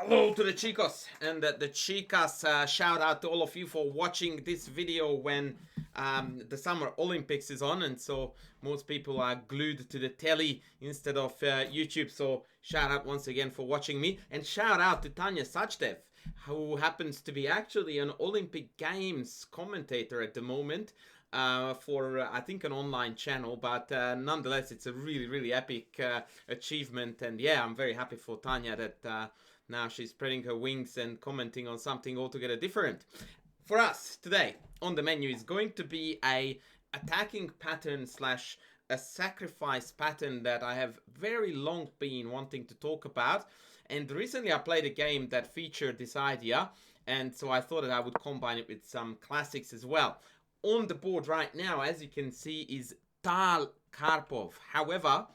Hello to the chicos and the chicas. Shout out to all of you for watching this video when the Summer Olympics is on, and so most people are glued to the telly instead of YouTube. So shout out once again for watching me, and shout out to Tanya Sachdev, who happens to be actually an Olympic Games commentator at the moment. For I think an online channel, but nonetheless it's a really epic achievement, and yeah, I'm very happy for Tanya that now she's spreading her wings and commenting on something altogether different. For us today on the menu is going to be a attacking pattern slash a sacrifice pattern that I have very long been wanting to talk about, and recently I played a game that featured this idea, and so I thought that I would combine it with some classics as well. On the board right now, as you can see, is Tal Karpov. However,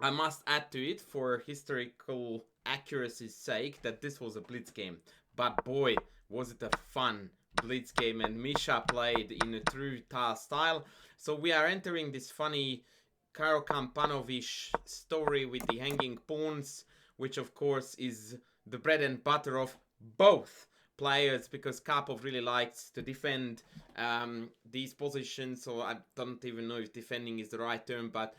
I must add to it, for historical accuracy's sake, that this was a blitz game. But boy, was it a fun blitz game, and Misha played in a true Tal style. So we are entering this funny Karo Kampanovic story with the hanging pawns, which of course is the bread and butter of both players, because Karpov really likes to defend these positions. So I don't even know if defending is the right term, but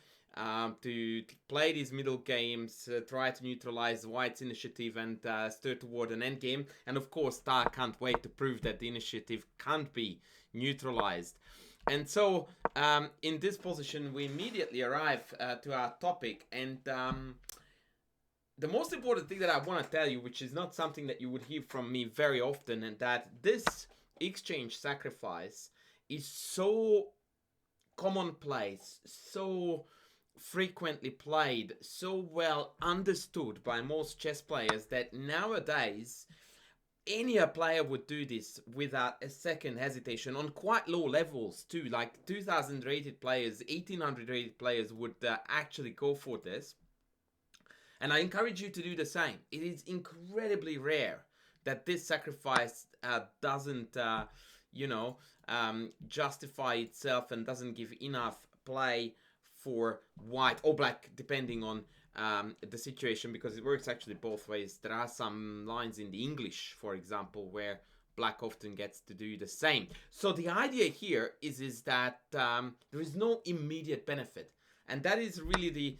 to play these middle games, try to neutralize White's initiative and steer toward an endgame. And of course, Star can't wait to prove that the initiative can't be neutralized. And so, in this position, we immediately arrive to our topic. And the most important thing that I want to tell you, which is not something that you would hear from me very often, and that this exchange sacrifice is so commonplace, so frequently played, so well understood by most chess players, that nowadays any player would do this without a second hesitation on quite low levels too. Like 2000 rated players, 1800 rated players would actually go for this. And I encourage you to do the same. It is incredibly rare that this sacrifice doesn't, justify itself and doesn't give enough play for White or Black, depending on the situation, because it works actually both ways. There are some lines in the English, for example, where Black often gets to do the same. So the idea here is that there is no immediate benefit, and that is really the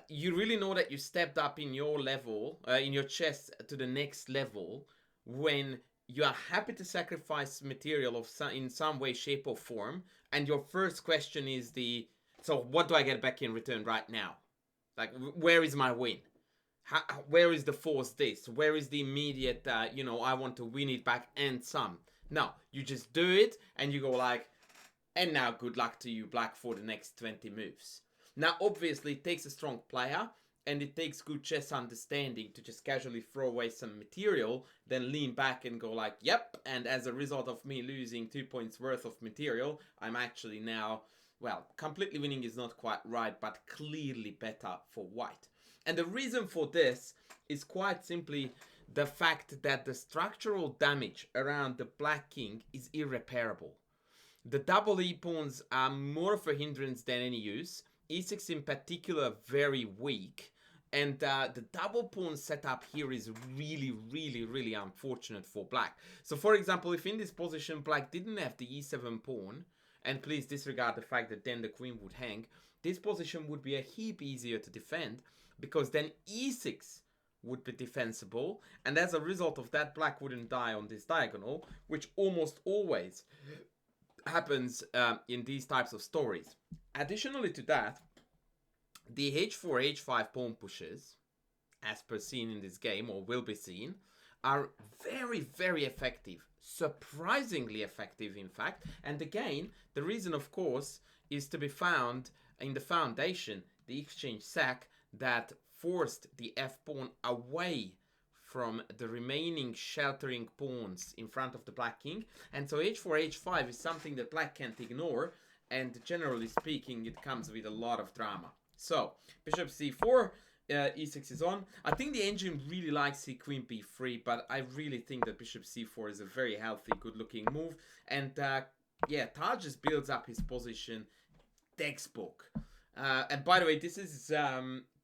you really know that you stepped up in your level, in your chess to the next level, when you are happy to sacrifice material of in some way, shape, or form, and your first question is so what do I get back in return right now? Like, where is my win? Where is the force this? Where is the immediate, I want to win it back and some? No, you just do it, and you go like, and now good luck to you, Black, for the next 20 moves. Now, obviously, it takes a strong player, and it takes good chess understanding to just casually throw away some material, then lean back and go like, yep, and as a result of me losing 2 points worth of material, I'm actually now, well, completely winning is not quite right, but clearly better for White. And the reason for this is quite simply the fact that the structural damage around the Black King is irreparable. The double E pawns are more of a hindrance than any use. E6 in particular very weak, and the double pawn setup here is really unfortunate for Black. So for example, if in this position Black didn't have the E7 pawn, and please disregard the fact that then the queen would hang, this position would be a heap easier to defend, because then E6 would be defensible, and as a result of that, Black wouldn't die on this diagonal, which almost always happens in these types of stories. Additionally to that, the h4, h5 pawn pushes, as per seen in this game, or will be seen, are very effective. Surprisingly effective, in fact. And again, the reason, of course, is to be found in the foundation, the exchange sack that forced the f-pawn away from the remaining sheltering pawns in front of the Black King. And so h4, h5 is something that Black can't ignore, and generally speaking, it comes with a lot of drama. So, bishop c4, e6 is on. I think the engine really likes c queen b3, but I really think that bishop c4 is a very healthy, good-looking move. And yeah, Tal just builds up his position textbook. And by the way, this is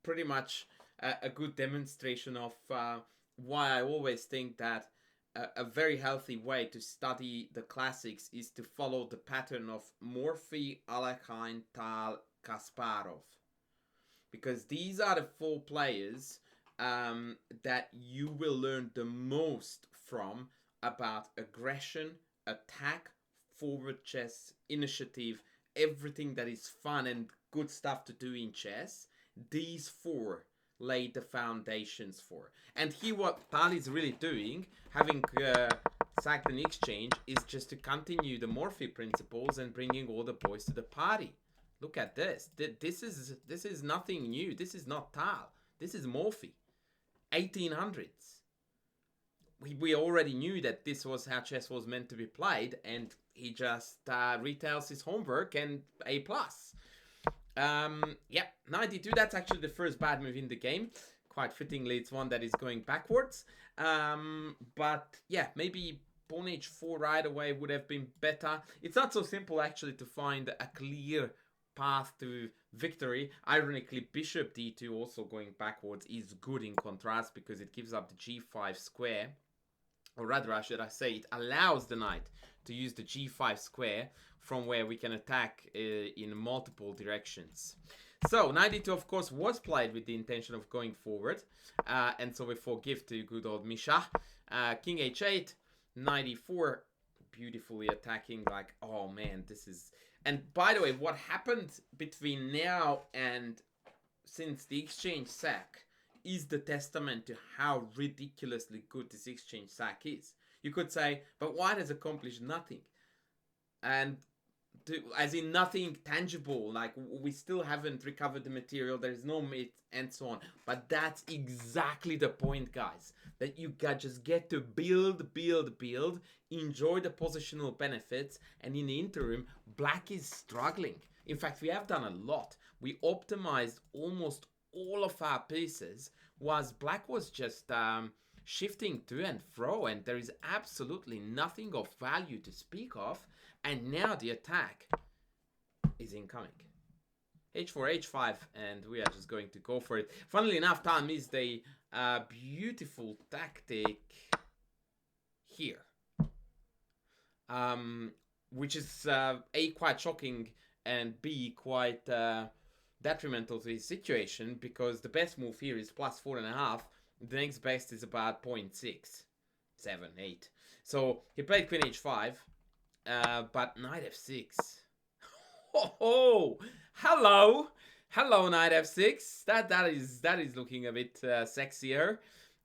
pretty much a good demonstration of why I always think that a very healthy way to study the classics is to follow the pattern of Morphy, Alekhine, Tal, Kasparov. Because these are the four players that you will learn the most from about aggression, attack, forward chess, initiative, everything that is fun and good stuff to do in chess. These four laid the foundations for. And here what Tal is really doing, having sacked an exchange, is just to continue the Morphy principles and bringing all the boys to the party. Look at this. This is nothing new. This is not Tal. This is Morphy. 1800s. We already knew that this was how chess was meant to be played, and he just retells his homework and A+. Yeah, 92, that's actually the first bad move in the game. Quite fittingly, it's one that is going backwards. But yeah, maybe pawn h4 right away would have been better. It's not so simple actually to find a clear path to victory. Ironically, bishop d2 also going backwards is good in contrast because it gives up the g5 square. Or rather, should I say, it allows the knight to use the g5 square from where we can attack in multiple directions. So, 92, of course, was played with the intention of going forward. And so we forgive to good old Misha. King h8, 94, beautifully attacking. Like, oh man, this is... And by the way, what happened between now and since the exchange sack is the testament to how ridiculously good this exchange sack is. You could say, but white has accomplished nothing. And as in nothing tangible, like we still haven't recovered the material, there's no mate and so on. But that's exactly the point, guys. That you just get to build, enjoy the positional benefits, and in the interim, black is struggling. In fact, we have done a lot. We optimized almost all of our pieces, was black was just shifting to and fro, and there is absolutely nothing of value to speak of. And now the attack is incoming. h4, h5, and we are just going to go for it. Funnily enough, Tal missed a beautiful tactic here, which is A, quite shocking, and B, quite detrimental to his situation, because the best move here is plus 4.5. The next best is about 0.6, 7, 8. So he played queen h5, but knight f6. Oh, hello, knight f6. That is looking a bit sexier.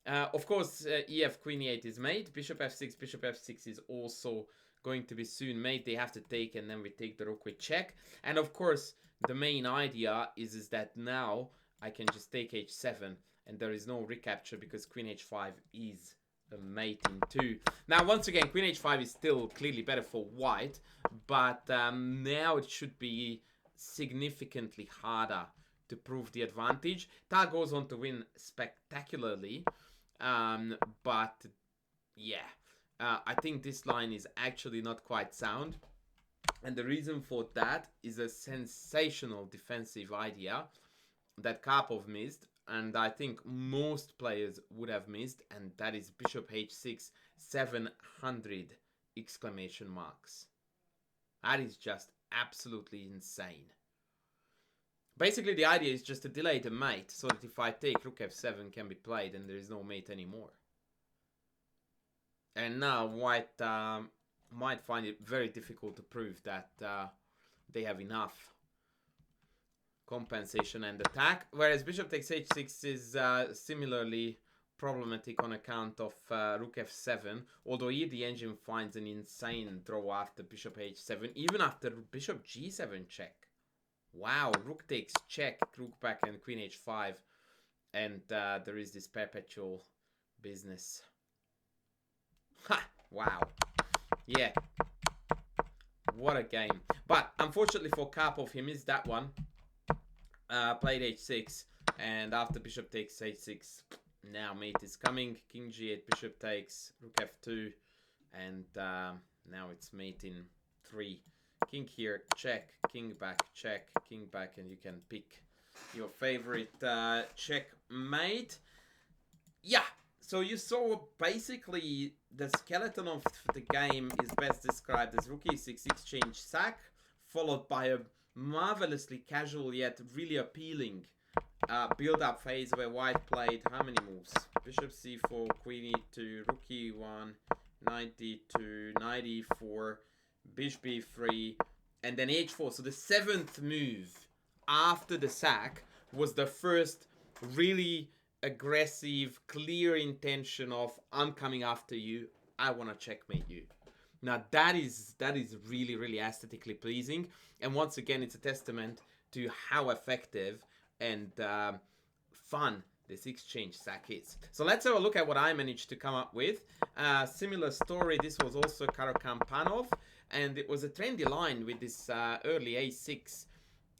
Of course, ef queen e8 is made. Bishop f6 is also going to be soon made. They have to take, and then we take the rook with check. And of course, the main idea is that now I can just take h7, and there is no recapture because queen h5 is a mate in 2. Now, once again, queen h5 is still clearly better for white, but now it should be significantly harder to prove the advantage. Tal goes on to win spectacularly, but yeah, I think this line is actually not quite sound. And the reason for that is a sensational defensive idea that Karpov missed, and I think most players would have missed, and that is bishop h6, 700 exclamation marks. That is just absolutely insane. Basically, the idea is just to delay the mate, so that if I take rook f7 can be played and there is no mate anymore. And now white might find it very difficult to prove that they have enough compensation and attack, whereas bishop takes h6 is similarly problematic on account of rook f7, although here the engine finds an insane draw after bishop h7, even after bishop g7 check. Wow, rook takes check, rook back, and queen h5, and there is this perpetual business. Ha! Wow. Yeah. What a game. But unfortunately for Karpov, he missed that one. Played h6, and after bishop takes h6, now mate is coming. King g8, bishop takes, rook f2, and now it's mate in 3. King here, check, king back, and you can pick your favorite checkmate. Yeah, so you saw basically the skeleton of the game is best described as rook e6 exchange sack, followed by a marvelously casual yet really appealing build-up phase where white played how many moves? Bishop c4, queen e2, rook e1, knight d2, knight e4, bishop b3, and then h4. So the 7th move after the sack was the first really aggressive, clear intention of I'm coming after you, I want to checkmate you. Now that is really, really aesthetically pleasing, and once again it's a testament to how effective and fun this exchange sack is. So let's have a look at what I managed to come up with. Similar story, this was also Karakampanov, and it was a trendy line with this early a6,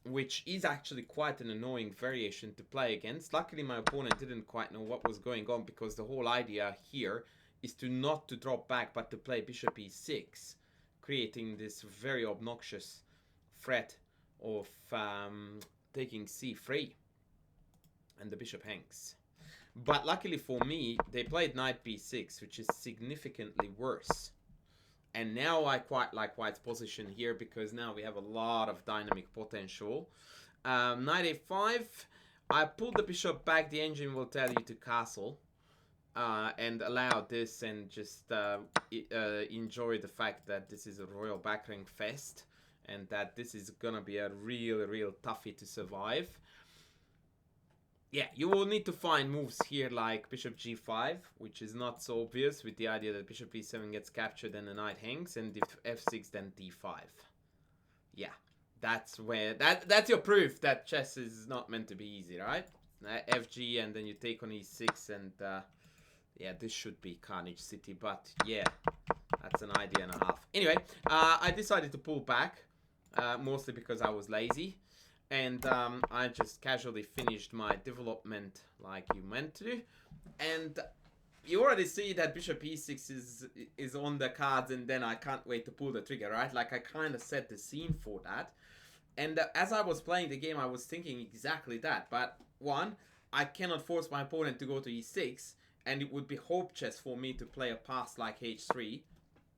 which is actually quite an annoying variation to play against. Luckily my opponent didn't quite know what was going on, because the whole idea here is to not to drop back but to play bishop e6, creating this very obnoxious threat of taking c3, and the bishop hangs. But luckily for me, they played knight b6, which is significantly worse. And now I quite like white's position here, because now we have a lot of dynamic potential. Knight a5, I pulled the bishop back, the engine will tell you to castle. And allow this and just enjoy the fact that this is a royal backrank fest, and that this is gonna be a real toughie to survive. Yeah, you will need to find moves here like bishop g5, which is not so obvious, with the idea that bishop e7 gets captured and the knight hangs, and if f6 then d5. Yeah, that's where that's your proof that chess is not meant to be easy, right? Fg, and then you take on e6, and yeah, this should be Carnage City, but yeah, that's an idea and a half. Anyway, I decided to pull back, mostly because I was lazy. And I just casually finished my development like you meant to. And you already see that bishop e6 is on the cards, and then I can't wait to pull the trigger, right? Like I kind of set the scene for that. And as I was playing the game, I was thinking exactly that. But one, I cannot force my opponent to go to e6, and it would be hope chess for me to play a pass like h3.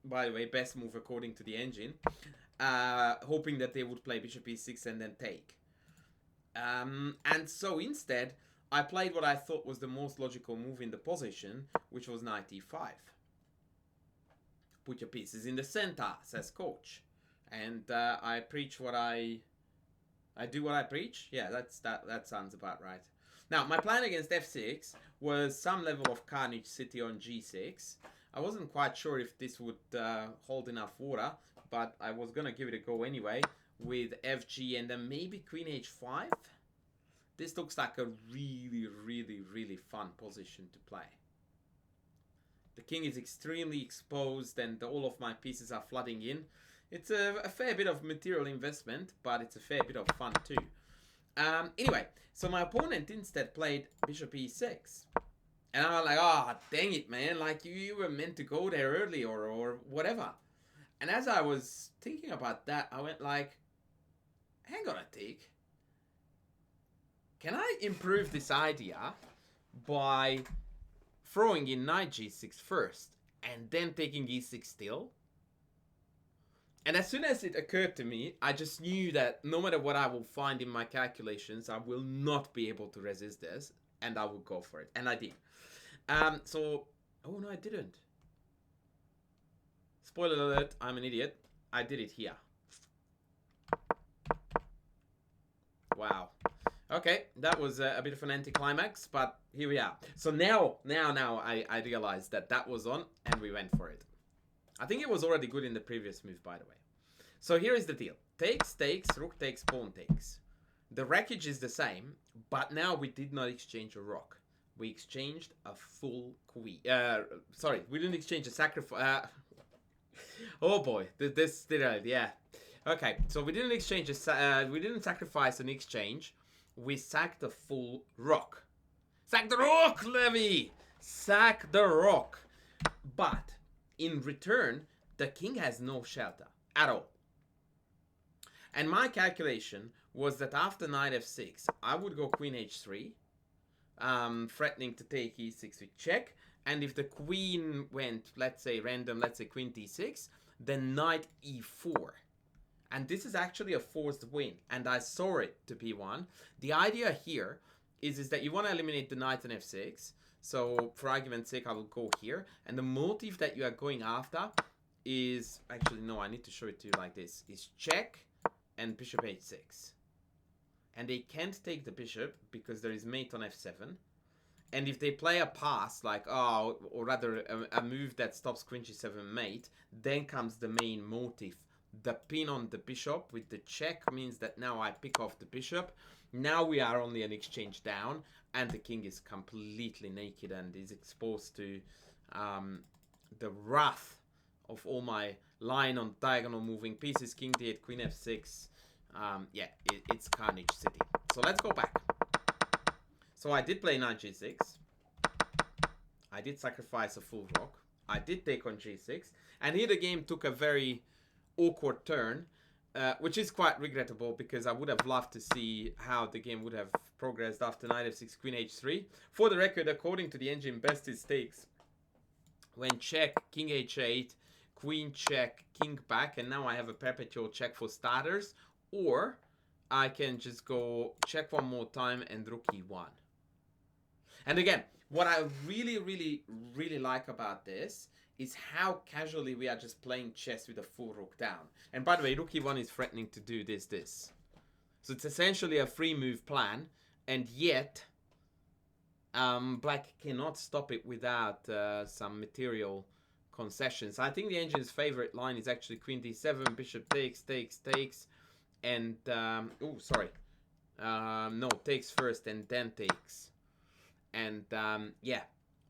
By the way, best move according to the engine. Hoping that they would play bishop e6 and then take. And so instead, I played what I thought was the most logical move in the position, which was knight e5. Put your pieces in the center, says coach. And I preach what I do what I preach? Yeah, that sounds about right. Now, my plan against f6 was some level of Carnage City on g6. I wasn't quite sure if this would hold enough water, but I was going to give it a go anyway with fg and then maybe queen h5. This looks like a really fun position to play. The king is extremely exposed and all of my pieces are flooding in. It's a fair bit of material investment, but it's a fair bit of fun too. Anyway, so my opponent instead played bishop e6. And I was like, oh, dang it, man. Like, you were meant to go there early or whatever. And as I was thinking about that, I went like, hang on a tick. Can I improve this idea by throwing in knight g6 first and then taking e6 still? And as soon as it occurred to me, I just knew that no matter what I will find in my calculations, I will not be able to resist this, and I will go for it. And I did. Oh no, I didn't. Spoiler alert, I'm an idiot. I did it here. Wow. Okay, that was a bit of an anticlimax, but here we are. So now I realized that was on, and we went for it. I think it was already good in the previous move, by the way. So here is the deal. Takes, takes, rook takes, pawn takes. The wreckage is the same, but now we did not exchange a rook. We exchanged a full queen. Sorry, we didn't exchange a sacrifice. Oh boy, this did it, yeah. Okay, so we didn't exchange we didn't sacrifice an exchange. We sacked a full rook. Sack the rook, Levy! Sack the rook. But in return, the king has no shelter at all. And my calculation was that after knight f6, I would go queen h3, threatening to take e6 with check. And if the queen went, let's say random, let's say queen t6, then knight e4. And this is actually a forced win, and I saw it to be one. The idea here is that you want to eliminate the knight on f6. So for argument's sake, I will go here. And the motive that you are going after is, actually no, I need to show it to you like this, is check and bishop h6. And they can't take the bishop because there is mate on f7. And if they play a pass, like, oh, or rather a move that stops queen g7 mate, then comes the main motive. The pin on the bishop with the check means that now I pick off the bishop. Now we are only an exchange down, and the king is completely naked and is exposed to the wrath of all my line on diagonal moving pieces. King d8, queen f6. Yeah, it's Carnage City. So let's go back. So I did play knight g6. I did sacrifice a full rock. I did take on g6. And here the game took a very awkward turn, which is quite regrettable because I would have loved to see how the game would have progressed after knight f6, queen h3. For the record, according to the engine, best it takes when check, king h8, queen check, king back, and now I have a perpetual check for starters, or I can just go check one more time and rook e1. And again, what I really like about this is how casually we are just playing chess with a full rook down. And by the way, rook e1 is threatening to do this. So it's essentially a free move plan, and yet black cannot stop it without some material concessions. I think the engine's favorite line is actually queen d7, bishop takes, and no, takes first and then takes. And yeah,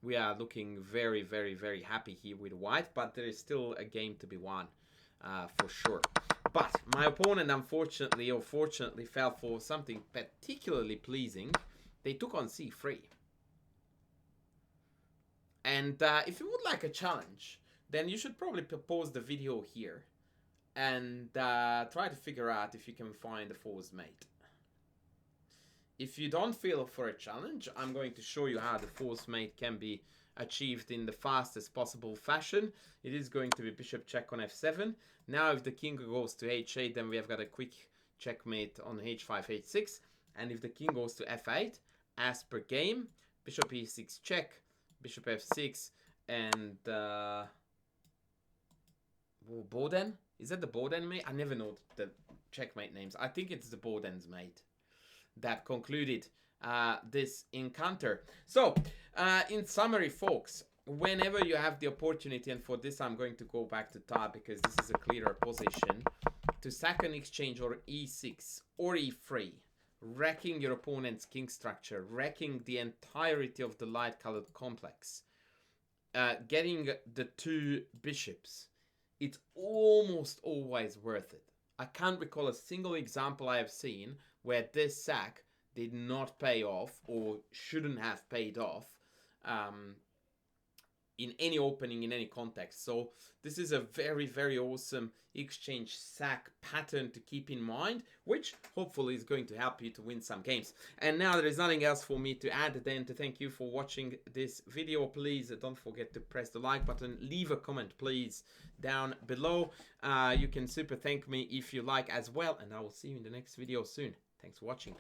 we are looking very happy here with white, but there is still a game to be won for sure. But my opponent, unfortunately or fortunately, fell for something particularly pleasing. They took on c3. And if you would like a challenge, then you should probably pause the video here and try to figure out if you can find a forced mate. If you don't feel for a challenge, I'm going to show you how the forced mate can be achieved in the fastest possible fashion. It is going to be bishop check on f7. Now if the king goes to h8, then we have got a quick checkmate on h5, h6. And if the king goes to f8, as per game, bishop e6 check, bishop f6, and Boden? Is that the Boden mate? I never know the checkmate names. I think it's the Boden's mate that concluded this encounter. So, in summary, folks, whenever you have the opportunity, and for this I'm going to go back to Tal because this is a clearer position, to sack an exchange or e6 or e3, wrecking your opponent's king structure, wrecking the entirety of the light-colored complex, getting the two bishops, it's almost always worth it. I can't recall a single example I have seen where this sack did not pay off or shouldn't have paid off in any opening, in any context. So this is a very awesome exchange sack pattern to keep in mind, which hopefully is going to help you to win some games. And now there is nothing else for me to add than to thank you for watching this video. Please don't forget to press the like button, leave a comment please down below. You can super thank me if you like as well, and I will see you in the next video soon. Thanks for watching.